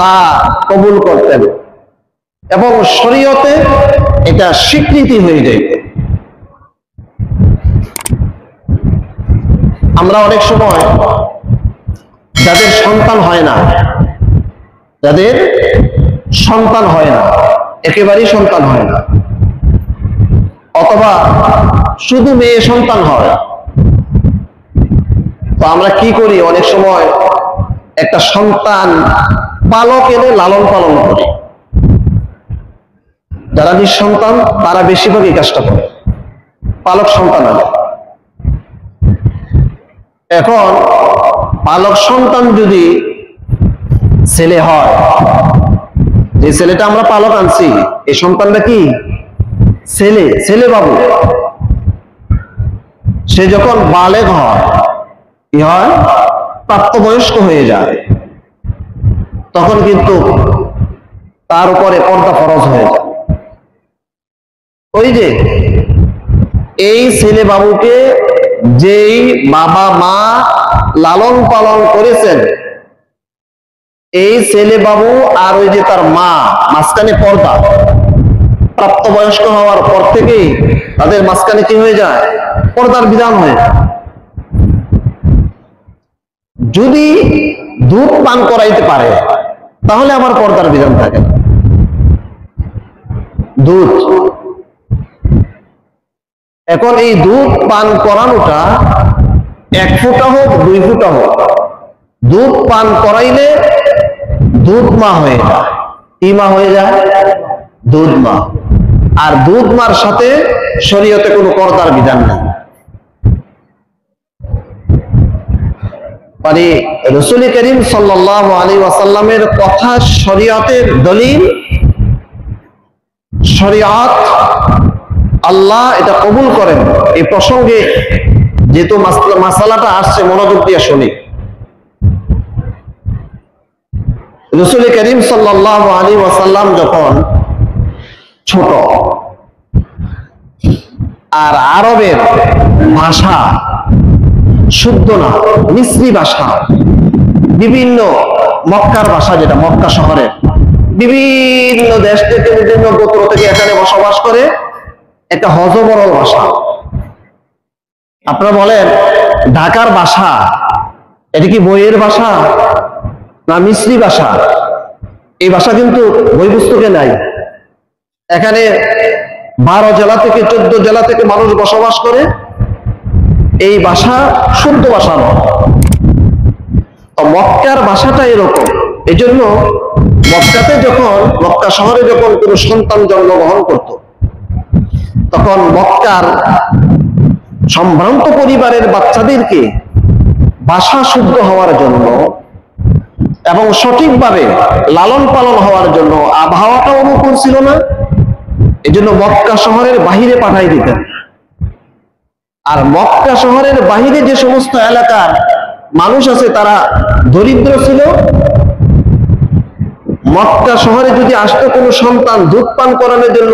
তা কবুল করতেন এবং শরীয়তে এটা স্বীকৃতি হয়ে যেত। আমরা অনেক সময় যাদের সন্তান হয় না, একেবারেই সন্তান হয় না, অথবা শুধু মেয়ে সন্তান হয়, তো আমরা কি করি, অনেক সময় একটা সন্তান পালক এনে লালন পালন করি। যারা নিঃসন্তান তারা বেশিরভাগ এই কাজটা করে, পালক সন্তান আনে। এখন পালক সন্তান যদি ছেলে হয়, যে ছেলেটা আমরা পালক আনছি, এই সন্তানটা কি ছেলে বাবু, সে যখন বালেগ হয়, কি হয়, প্রাপ্তবয়স্ক হয়ে যায়, তখন কিন্তু তার উপরে পর্দা ফরজ হয়ে যায়। ওই যে এই ছেলে বাবুকে যেই বাবা মা লালন পালন করেছেন, এই ছেলে বাবু আর ওই যে তার মা মাঝখানে পর্দা, প্রাপ্তবয়স্ক হওয়ার পর থেকেই তাদের মাঝখানে কি হয়ে যায়, পর্দার বিধান হয়ে যায়। যদি দুধ পান করাইতে পারে তাহলে আমার পর্দার বিধান থাকে না। দুধ, এখন এই দুধ পান করানোটা 1 ফোঁটা হোক 2 ফোঁটা হোক, দুধ পান করাইলে দুধ মা হয়ে যায়। কি মা হয়ে যায়? দুধ মা। আর দুধ মার সাথে শরীয়তে কোনো পর্দার বিধান নেই। মানে রাসূল করিম সাল্লাল্লাহু আলাইহি ওয়াসাল্লামের কথা শরীয়তের দলিল, শরীয়ত আল্লাহ এটা কবুল করেন। এই প্রসঙ্গে যেহেতু মাসালাটা আসছে, মনোযোগ দিয়ে শুনি। রাসূল করিম সাল্লাল্লাহু আলাইহি ওয়াসাল্লাম যখন ছোট, আর আরবের ভাষা শুদ্ধ না, মিসরি ভাষা, বিভিন্ন মক্কার ভাষা, যেটা মক্কা শহরে বিভিন্ন দেশ থেকে, বিভিন্ন গোত্র থেকে এখানে বসবাস করে, একটা হযবরল ভাষা। আপনারা বলেন ঢাকার ভাষা, এটা কি বইয়ের ভাষা না মিসরি ভাষা? এই ভাষা কিন্তু বই পুস্তকে নাই। এখানে 12 জেলা থেকে 14 জেলা থেকে মানুষ বসবাস করে। এই ভাষা শুদ্ধ ভাষা নয়। মক্কার ভাষাটা এরকম। এই জন্য মক্কাতে যখন, মক্কা শহরে যখন কোনো সন্তান জন্মগ্রহণ করত, তখন মক্কার সম্ভ্রান্ত পরিবারের বাচ্চাদেরকে ভাষা শুদ্ধ হওয়ার জন্য এবং সঠিকভাবে লালন পালন হওয়ার জন্য আবহাওয়াটা অনুকূল ছিল না। এই জন্য মক্কা শহরের বাহিরে পাঠাই দিতেন। আর মক্কা শহরের বাহিরে যে সমস্ত এলাকার মানুষ আছে তারা দরিদ্র ছিল, মক্কা শহরে যদি আসতো কোনো সন্তান দুধ পান করানোর জন্য